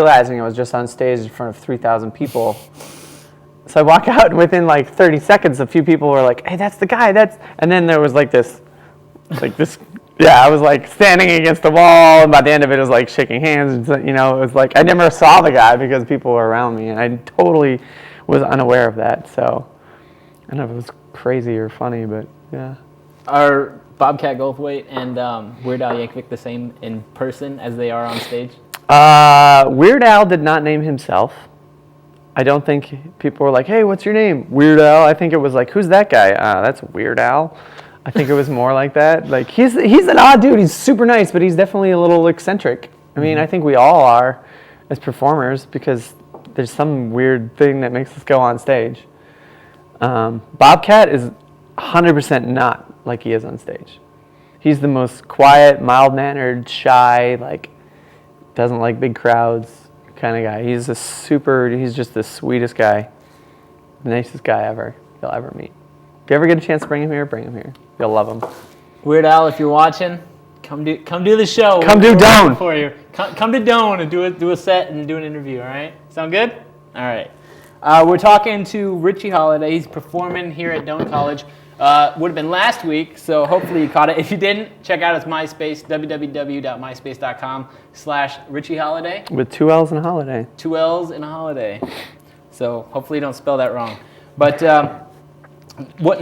realizing I was just on stage in front of 3,000 people. So I walk out, and within like 30 seconds, a few people were like, "Hey, that's the guy." And then there was this. Yeah, I was like standing against the wall, and by the end of it, it was like shaking hands. And, it was like I never saw the guy because people were around me, and I totally was unaware of that. So I don't know if it was crazy or funny, but yeah. Are Bobcat Goldthwait and Weird Al Yankovic the same in person as they are on stage? Weird Al did not name himself. I don't think people were like, "Hey, what's your name?" Weird Al. I think it was like, "Who's that guy?" That's Weird Al. I think it was more like that. Like he's an odd dude. He's super nice, but he's definitely a little eccentric. I mean, I think we all are as performers because there's some weird thing that makes us go on stage. Bobcat is 100% not like he is on stage. He's the most quiet, mild-mannered, shy, like doesn't like big crowds kind of guy. He's just the sweetest guy, the nicest guy you'll ever meet. If you ever get a chance to bring him here, bring him here. You'll love him. Weird Al, if you're watching, come do the show. Come do Doane for you. Come to Doane and do a set and do an interview. All right? Sound good? All right. We're talking to Richie Holliday. He's performing here at Doane College. Would have been last week, so hopefully you caught it. If you didn't, check out his MySpace, www.myspace.com/Richie Holliday. With 2 L's and Holiday. 2 L's and a Holiday. So hopefully you don't spell that wrong. But what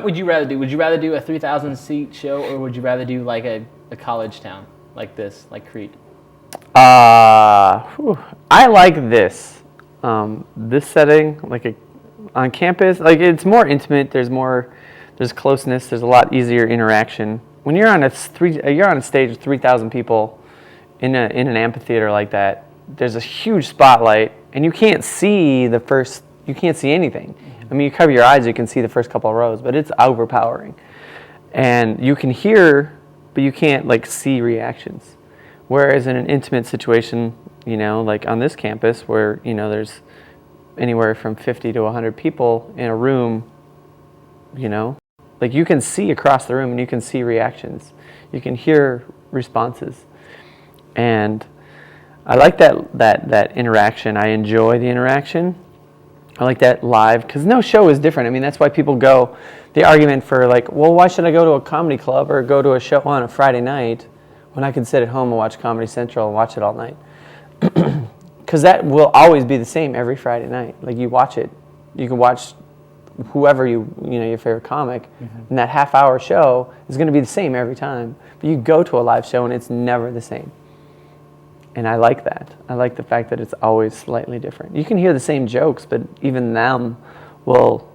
would you rather do? Would you rather do a 3,000-seat show, or would you rather do like a college town like this, like Crete? I like this. This setting, on campus, it's more intimate. There's closeness. There's a lot easier interaction. When you're on a stage with 3,000 people in an amphitheater like that, there's a huge spotlight, and you can't see anything. I mean, you cover your eyes, you can see the first couple of rows, but it's overpowering. And you can hear, but you can't see reactions. Whereas in an intimate situation, like on this campus where, there's anywhere from 50 to 100 people in a room, you can see across the room and you can see reactions. You can hear responses. And I like that interaction. I enjoy the interaction. I like that live, because no show is different. I mean, that's why people go, the argument for why should I go to a comedy club or go to a show on a Friday night when I can sit at home and watch Comedy Central and watch it all night? Because that will always be the same every Friday night. You watch it. You can watch whoever your favorite comic, and that half-hour show is going to be the same every time. But you go to a live show and it's never the same. And I like that. I like the fact that it's always slightly different. You can hear the same jokes, but even them they'll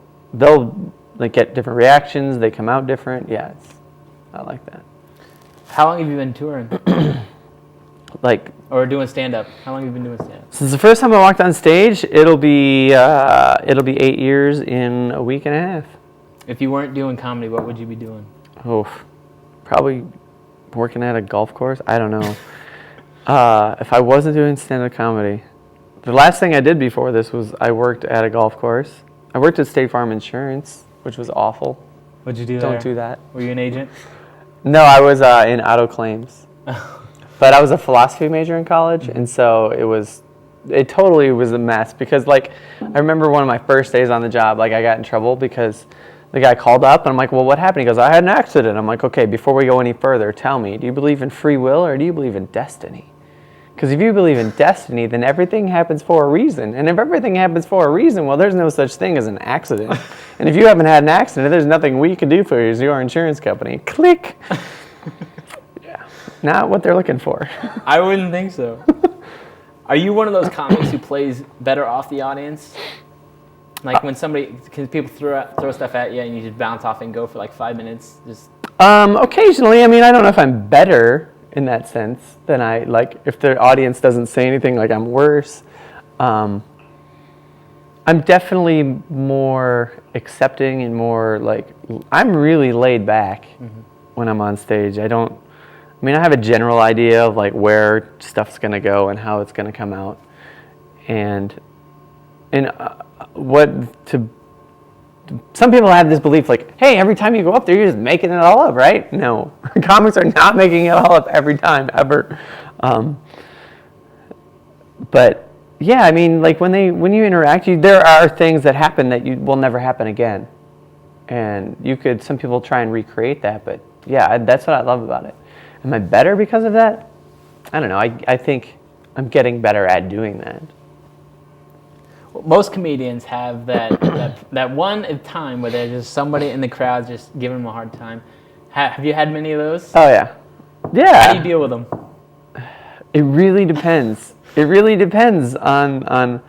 get different reactions. They come out different. Yeah, I like that. How long have you been touring? Or doing stand-up? How long have you been doing stand-up? Since the first time I walked on stage, it'll be 8 years in a week and a half. If you weren't doing comedy, what would you be doing? Oh, probably working at a golf course. I don't know. If I wasn't doing stand-up comedy, the last thing I did before this was I worked at a golf course. I worked at State Farm Insurance, which was awful. What'd you do Don't there? do that. Were you an agent? No, I was in auto claims. But I was a philosophy major in college, and so it totally was a mess because I remember one of my first days on the job, I got in trouble because the guy called up and I'm like, "Well, what happened?" He goes, "I had an accident." I'm like, "Okay, before we go any further, tell me, do you believe in free will or do you believe in destiny? Because if you believe in destiny, then everything happens for a reason. And if everything happens for a reason, well, there's no such thing as an accident. And if you haven't had an accident, there's nothing we can do for you as your insurance company." Click. Yeah, not what they're looking for. I wouldn't think so. Are you one of those comics who plays better off the audience? When people throw stuff at you and you just bounce off and go for 5 minutes? Occasionally. I mean, I don't know if I'm better in that sense than if the audience doesn't say anything, I'm worse. I'm definitely more accepting and more I'm really laid back when I'm on stage. I have a general idea of where stuff's going to go and how it's going to come out. Some people have this belief hey, every time you go up there, you're just making it all up, right? No, comics are not making it all up every time, ever. But yeah, I mean, like when you interact, there are things that happen that will never happen again, and some people try and recreate that, but yeah, that's what I love about it. Am I better because of that? I don't know. I think I'm getting better at doing that. Well, most comedians have that one time where there's just somebody in the crowd just giving them a hard time. Have you had many of those? Oh yeah, yeah. How do you deal with them? It really depends. It really depends on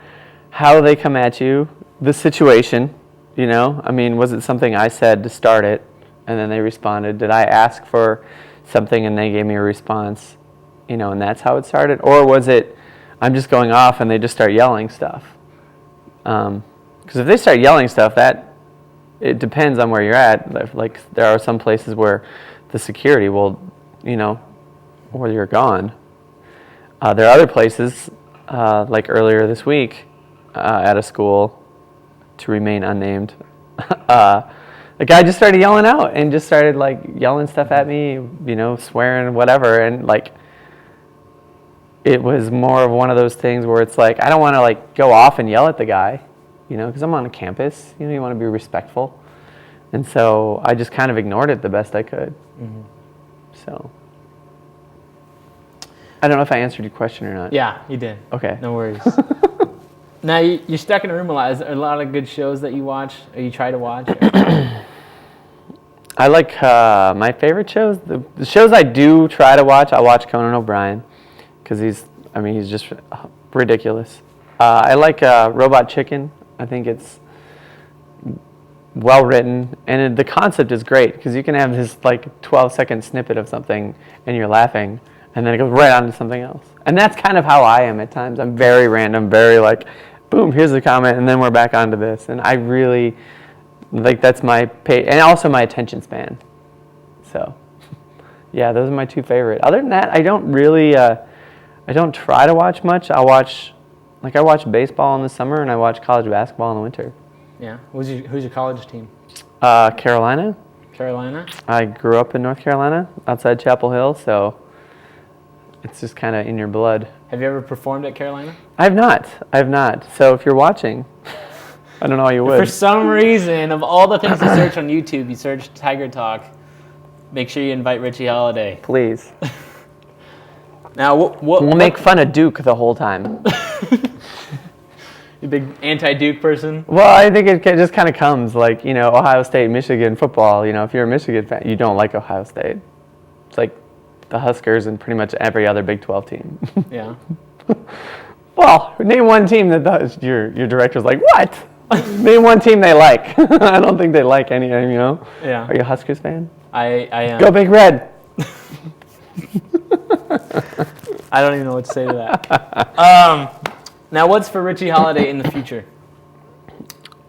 how they come at you, the situation. You know, I mean, was it something I said to start it, and then they responded? Did I ask for something and they gave me a response? You know, and that's how it started? Or was it, I'm just going off and they just start yelling stuff? Because if they start yelling stuff, it depends on where you're at. Like, there are some places where the security will, you know, or you're gone. There are other places, like earlier this week, at a school, to remain unnamed, the guy just started yelling out and just started like yelling stuff at me, you know, swearing, whatever, and like, it was more of one of those things where it's like, I don't want to like go off and yell at the guy, you know, because I'm on a campus, you know, you want to be respectful. And so I just kind of ignored it the best I could. Mm-hmm. So I don't know if I answered your question or not. Yeah, you did. Okay. No worries. Now, you're stuck in a room a lot. Is there a lot of good shows that you watch or you try to watch? I like my favorite shows. The shows I do try to watch, I watch Conan O'Brien because he's just ridiculous. I like Robot Chicken. I think it's well written, and the concept is great because you can have this like 12-second snippet of something and you're laughing, and then it goes right on to something else. And that's kind of how I am at times. I'm very random, very like, boom, here's the comment, and then we're back onto this. And I really, like, that's my and also my attention span. So, yeah, those are my two favorite. Other than that, I don't really, I don't try to watch much. I watch baseball in the summer, and I watch college basketball in the winter. Yeah. Who's your college team? Carolina. Carolina? I grew up in North Carolina, outside Chapel Hill, so it's just kind of in your blood. Have you ever performed at Carolina? I have not. So if you're watching, I don't know how you would. For some reason, of all the things to search on YouTube, you search Tiger Talk. Make sure you invite Richie Holliday. Please. Now, we'll make fun of Duke the whole time. You big anti-Duke person? Well, I think it just kind of comes like, you know, Ohio State, Michigan football. You know, if you're a Michigan fan, you don't like Ohio State. It's like the Huskers and pretty much every other Big 12 team. Yeah. Well, name one team that your director's like, what? Name one team they like. I don't think they like any, you know? Yeah. Are you a Huskers fan? I am. Go Big Red. I don't even know what to say to that. Now, what's for Richie Holliday in the future?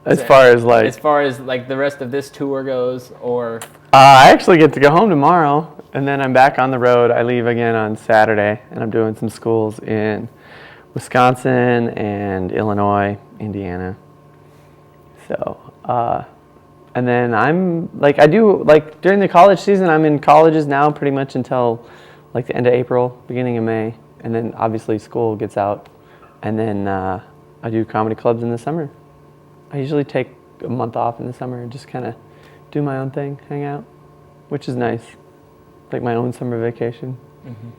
As far as the rest of this tour goes, or I actually get to go home tomorrow, and then I'm back on the road. I leave again on Saturday, and I'm doing some schools in Wisconsin and Illinois, Indiana. So, and then I'm like, during the college season, I'm in colleges now pretty much until like the end of April, beginning of May, and then obviously school gets out, and then I do comedy clubs in the summer. I usually take a month off in the summer and just kind of do my own thing, hang out, which is nice, like my own summer vacation. Mm-hmm.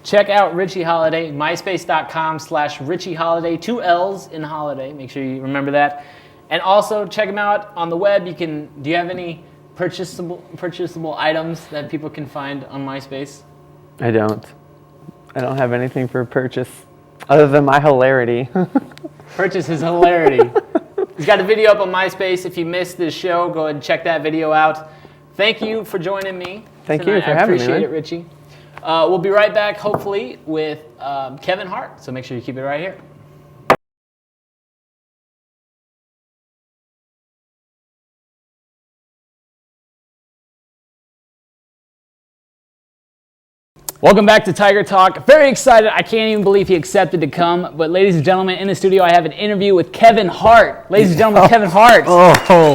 Check out Richie Holliday, myspace.com/Richie Holliday, 2 L's in Holiday. Make sure you remember that. And also check him out on the web. Do you have any purchasable items that people can find on MySpace? I don't have anything for purchase other than my hilarity. Purchase his hilarity. He's got a video up on MySpace. If you missed this show, go ahead and check that video out. Thank you for joining me. Thank you for having me. I appreciate it, Richie. We'll be right back, hopefully, with Kevin Hart. So make sure you keep it right here. Welcome back to Tiger Talk. Very excited. I can't even believe he accepted to come. But ladies and gentlemen, in the studio, I have an interview with Kevin Hart. Ladies and gentlemen, Kevin Hart. Oh,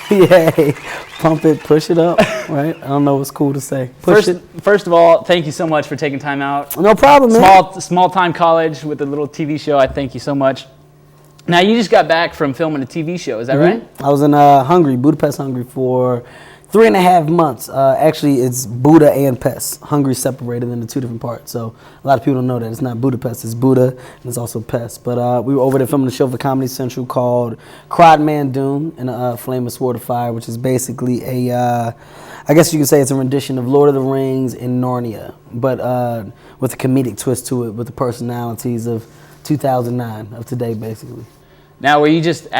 yay. Pump it, push it up. right? I don't know what's cool to say. First of all, thank you so much for taking time out. No problem, man. Small time college with a little TV show. I thank you so much. Now you just got back from filming a TV show. Is that right? I was in Hungary, Budapest, Hungary for 3.5 months. Actually, it's Buda and Pest. Hungary separated into two different parts. So a lot of people don't know that. It's not Budapest, it's Buda, and it's also Pest. But we were over there filming a show for Comedy Central called Crete Man Doone and a Flame of Sword of Fire, which is basically I guess you could say it's a rendition of Lord of the Rings and Narnia, but with a comedic twist to it, with the personalities of 2009, of today, basically. Now, were you just